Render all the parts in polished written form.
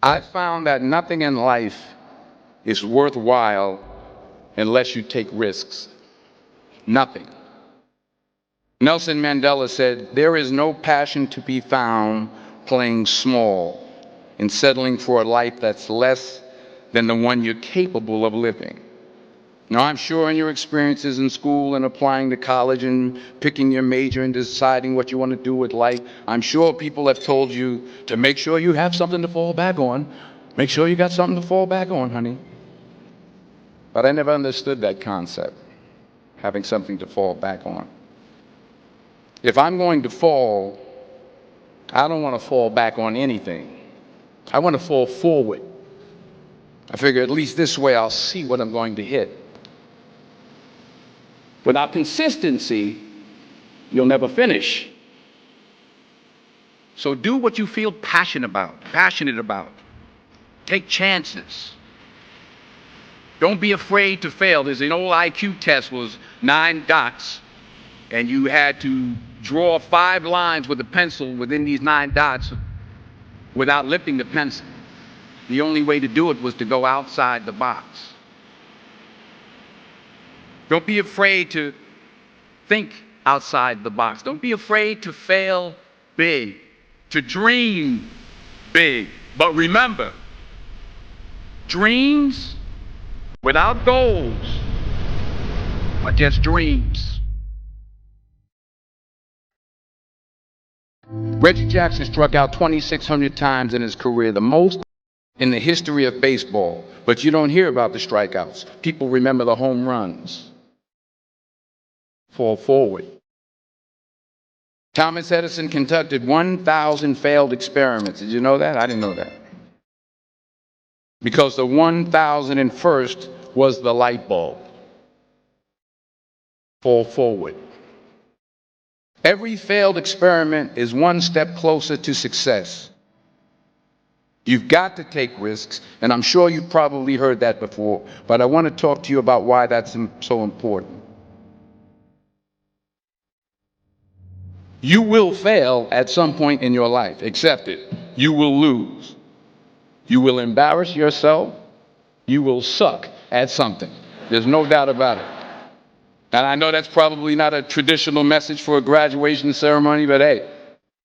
I found that nothing in life is worthwhile unless you take risks. Nothing. Nelson Mandela said, "There is no passion to be found playing small and settling for a life that's less than the one you're capable of living." Now, I'm sure in your experiences in school and applying to college and picking your major and deciding what you want to do with life, I'm sure people have told you to make sure you have something to fall back on. Make sure you got something to fall back on, honey. But I never understood that concept, having something to fall back on. If I'm going to fall, I don't want to fall back on anything. I want to fall forward. I figure at least this way I'll see what I'm going to hit. Without consistency, you'll never finish. So do what you feel passionate about. Take chances. Don't be afraid to fail. There's an old IQ test, was 9 dots, and you had to draw 5 lines with a pencil within these 9 dots without lifting the pencil. The only way to do it was to go outside the box. Don't be afraid to think outside the box. Don't be afraid to fail big, to dream big. But remember, dreams without goals are just dreams. Reggie Jackson struck out 2,600 times in his career, the most in the history of baseball. But you don't hear about the strikeouts. People remember the home runs. Fall forward. Thomas Edison conducted 1,000 failed experiments. Did you know that? I didn't know that. Because the 1,001st was the light bulb. Fall forward. Every failed experiment is one step closer to success. You've got to take risks, and I'm sure you've probably heard that before, but I want to talk to you about why that's so important. You will fail at some point in your life. Accept it. You will lose. You will embarrass yourself. You will suck at something. There's no doubt about it. And I know that's probably not a traditional message for a graduation ceremony, but hey,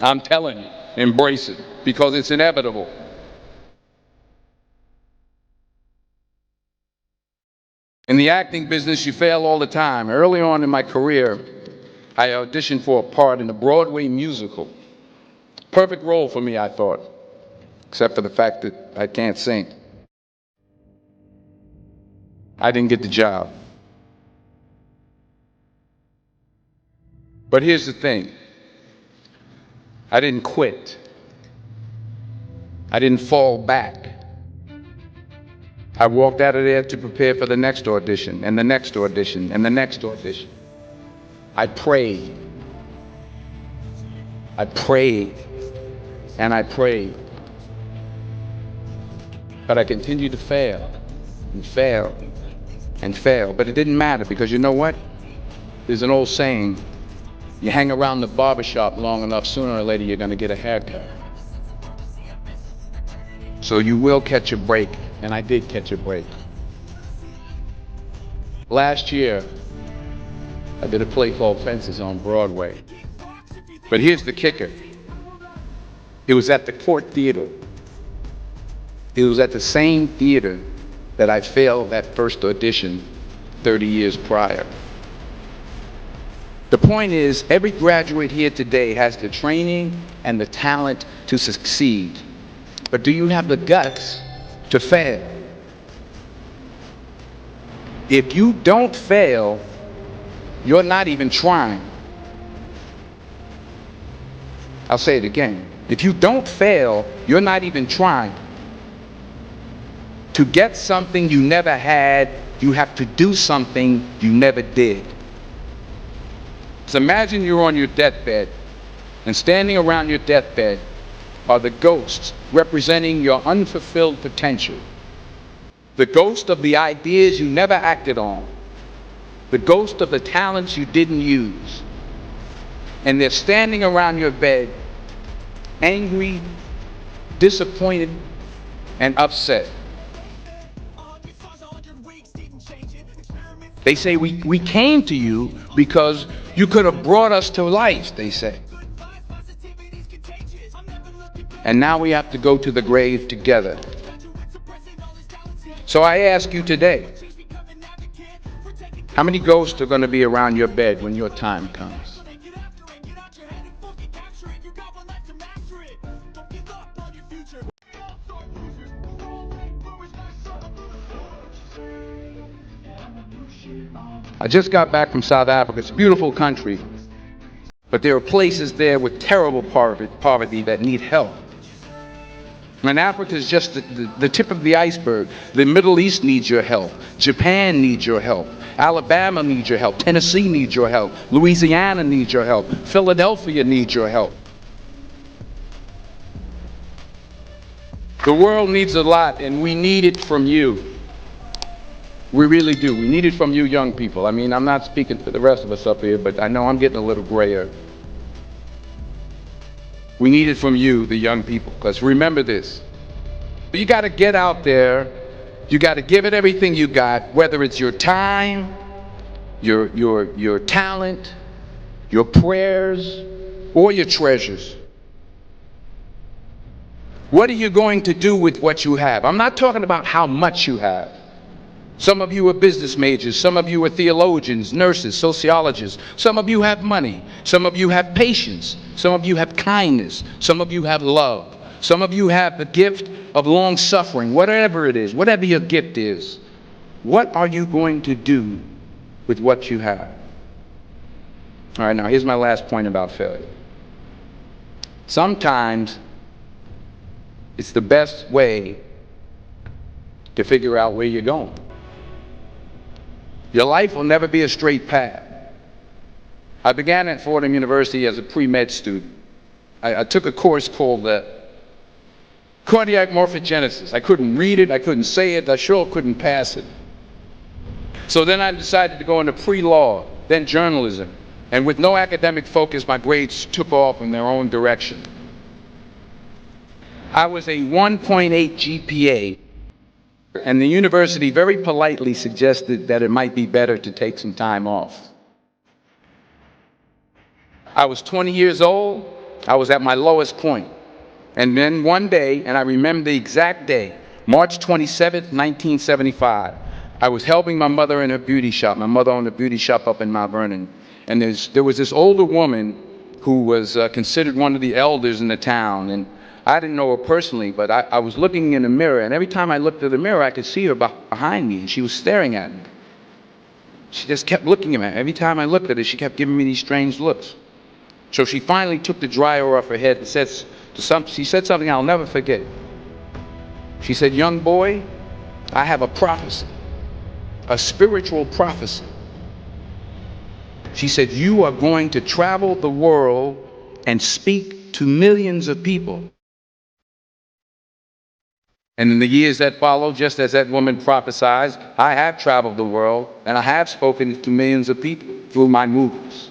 I'm telling you, embrace it, because it's inevitable. In the acting business, you fail all the time. Early on in my career, I auditioned for a part in a Broadway musical. Perfect role for me, I thought, except for the fact that I can't sing. I didn't get the job. But here's the thing. I didn't quit. I didn't fall back. I walked out of there to prepare for the next audition, and the next audition, and the next audition. I prayed. I prayed. And I prayed. But I continued to fail, and fail, and fail. But it didn't matter, because you know what? There's an old saying, you hang around the barbershop long enough, sooner or later you're going to get a haircut. So you will catch a break, and I did catch a break. Last year, I did a play called Fences on Broadway. But here's the kicker. It was at the Court Theater. It was at the same theater that I failed that first audition 30 years prior. The point is, every graduate here today has the training and the talent to succeed. But do you have the guts to fail? If you don't fail, you're not even trying. I'll say it again. If you don't fail, you're not even trying. To get something you never had, you have to do something you never did. So imagine you're on your deathbed, and standing around your deathbed are the ghosts representing your unfulfilled potential. The ghost of the ideas you never acted on. The ghost of the talents you didn't use. And they're standing around your bed, angry, disappointed, and upset. They say we came to you because you could have brought us to life, they say. And now we have to go to the grave together. So I ask you today, how many ghosts are going to be around your bed when your time comes? I just got back from South Africa. It's a beautiful country, but there are places there with terrible poverty that need help. And Africa is just the tip of the iceberg. The Middle East needs your help. Japan needs your help. Alabama needs your help. Tennessee needs your help. Louisiana needs your help. Philadelphia needs your help. The world needs a lot, and we need it from you. We really do. We need it from you young people. I mean, I'm not speaking for the rest of us up here, but I know I'm getting a little grayer. We need it from you, the young people, because remember this. You got to get out there. You got to give it everything you got, whether it's your time, your talent, your prayers, or your treasures. What are you going to do with what you have? I'm not talking about how much you have. Some of you are business majors. Some of you are theologians, nurses, sociologists. Some of you have money. Some of you have patience. Some of you have kindness. Some of you have love. Some of you have the gift of long suffering. Whatever it is, whatever your gift is, what are you going to do with what you have? All right, now here's my last point about failure. Sometimes it's the best way to figure out where you're going. Your life will never be a straight path. I began at Fordham University as a pre-med student. I took a course called cardiac morphogenesis. I couldn't read it, I couldn't say it, I sure couldn't pass it. So then I decided to go into pre-law, then journalism. And with no academic focus, my grades took off in their own direction. I was a 1.8 GPA, and the university very politely suggested that it might be better to take some time off. I was 20 years old, I was at my lowest point. And then one day, and I remember the exact day, March 27th, 1975, I was helping my mother in her beauty shop. My mother owned a beauty shop up in Mount Vernon. And there was this older woman who was considered one of the elders in the town. And I didn't know her personally, but I was looking in the mirror, and every time I looked at the mirror, I could see her behind me, and she was staring at me. She just kept looking at me. Every time I looked at her, she kept giving me these strange looks. So she finally took the dryer off her head and she said something I'll never forget. She said, "Young boy, I have a prophecy, a spiritual prophecy." She said, "You are going to travel the world and speak to millions of people." And in the years that followed, just as that woman prophesied, I have traveled the world and I have spoken to millions of people through my movies.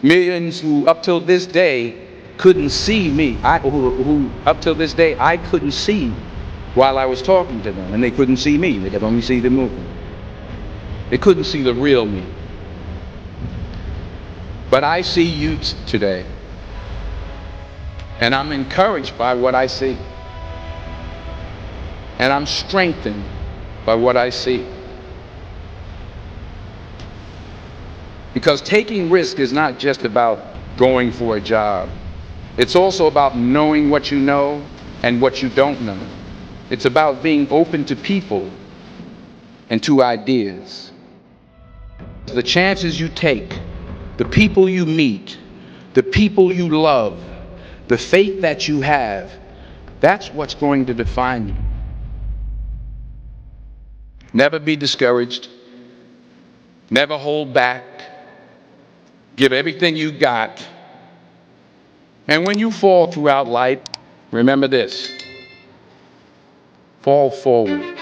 Millions who up till this day couldn't see me, who up till this day I couldn't see while I was talking to them, and they couldn't see me, they could only see the movie. They couldn't see the real me. But I see you today, and I'm encouraged by what I see. And I'm strengthened by what I see. Because taking risk is not just about going for a job. It's also about knowing what you know and what you don't know. It's about being open to people and to ideas. The chances you take, the people you meet, the people you love, the faith that you have, that's what's going to define you. Never be discouraged. Never hold back. Give everything you got. And when you fall throughout life, remember this: fall forward.